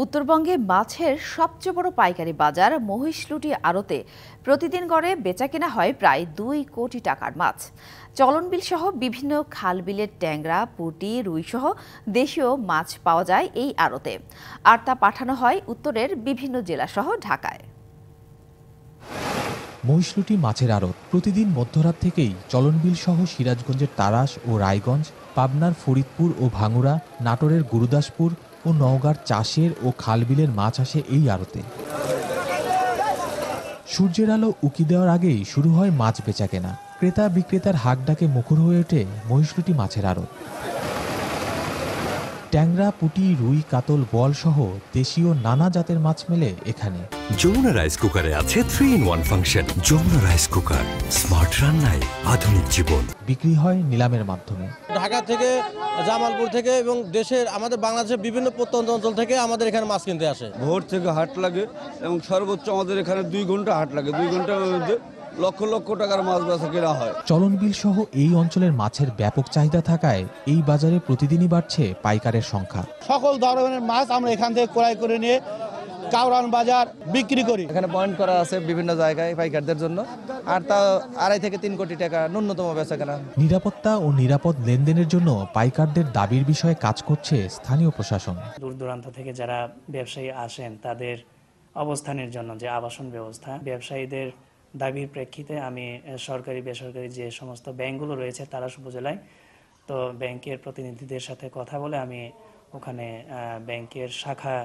উত্তরবঙ্গে মাছের সবচেয়ে বড় পাইকারি বাজার মহিষলুটি আড়তে প্রতিদিন গড়ে বেচাকেনা হয় প্রায় 2 কোটি টাকার মাছ। চলনবিল সহ বিভিন্ন খালবিলের ট্যাংরা, পুঁটি, রুই সহ দেশীয় মাছ পাওয়া যায় এই আড়তে, আর তা পাঠানো হয় উত্তরের বিভিন্ন জেলা সহ ঢাকায়। মহিষলুটি মাছের আড়ত প্রতিদিন মধ্যরাত থেকেই চলনবিল সহ সিরাজগঞ্জের তারাস ও রায়গঞ্জ, পাবনার ফরিদপুর ও ভাঙ্গুড়া, নাটোরের গুরুদাসপুর ও নওগাঁর চাষের ও খালবিলের মাছ আসে এই আড়তে। সূর্যের আলো উকি দেওয়ার আগেই শুরু হয় মাছ বেচাকেনা। ক্রেতা বিক্রেতার হাক ডাকে মুখর হয়ে ওঠে মহিষলুটি মাছের আড়ত। ট্যাংরা, পুঁটি, রুই, কাতল, বোয়াল সহ দেশীয় নানা জাতের মাছ মেলে এখানে। যমুনা রাইস কুকারে আছে 3-in-1 function. Jamuna rice cooker, smart রান্নায় আধুনিক জীবন। বিক্রি হয় নিলামের মাধ্যমে। ঢাকা থেকে, জামালপুর থেকে এবং দেশের আমাদের বাংলাদেশের বিভিন্ন প্রত্যন্ত অঞ্চল থেকে আমাদের এখানে মাছ কিনতে আসে। ভোর থেকে হাট লাগে এবং সর্বোচ্চ আমাদের এখানে 2 ঘন্টা হাট লাগে। 2 ঘন্টার মধ্যে লক্ষ লক্ষ টাকার মাছ বেচা কেনা হয়। চলনবিল সহ এই অঞ্চলের মাছের ব্যাপক চাহিদা থাকায় এই বাজারে প্রতিদিনই বাড়ছে পাইকারের সংখ্যা। সকল ধরনের মাছ আমরা এখান থেকে ক্রয় করে নিয়ে কাউরান বাজার বিক্রি করি। এখানে পয়েন্ট করা আছে বিভিন্ন জায়গায় পাইকারদের জন্য, আর তা 2.5 থেকে 3 কোটি টাকা ন্যূনতম বেচাকেনা। নিরাপত্তা ও নিরাপদ লেনদেনের জন্য পাইকারদের দাবির বিষয়ে কাজ করছে স্থানীয় প্রশাসন। দূর দূরান্ত থেকে যারা ব্যবসায়ী আসেন তাদের অবস্থানের জন্য যে আবাসন ব্যবস্থা, ব্যবসায়ীদের দাবির প্রেক্ষিতে আমি সরকারি বেসরকারি যে সমস্ত ব্যাংকগুলো রয়েছে তারাস উপজেলায়, তো ব্যাংকের প্রতিনিধিদের সাথে কথা বলে আমি ওখানে ব্যাংকের শাখা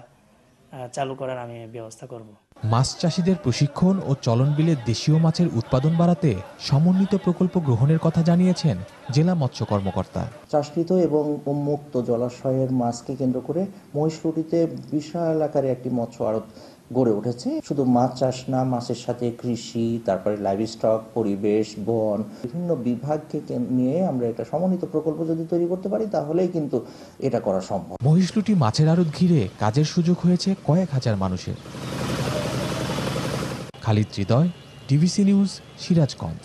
চালু করার আমি ব্যবস্থা করব। মাছ চাষিদের প্রশিক্ষণ ও চলনবিলের দেশীয় মাছের উৎপাদন বাড়াতে সমন্বিত প্রকল্প গ্রহণের কথা জানিয়েছেন জেলা মৎস্য কর্মকর্তা। চাষকৃত এবং উন্মুক্ত জলাশয়ের মাছকে কেন্দ্র করে মহিষলুটিতে বিশাল আকারে একটি মৎস্য আড়ত গড়ে উঠেছে। শুধু মাছ চাষ না, মাছের সাথে কৃষি, তারপরে লাইভস্টক, পরিবেশ, বন, বিভিন্ন বিভাগকে নিয়ে আমরা একটা সমন্বিত প্রকল্প যদি তৈরি করতে পারি তাহলেই কিন্তু এটা করা সম্ভব। মহিষলুটি মাছের আড়ত ঘিরে কাজের সুযোগ হয়েছে কয়েক হাজার মানুষের। খালিদ হৃদয়, ডিবিসি নিউজ, সিরাজগঞ্জ।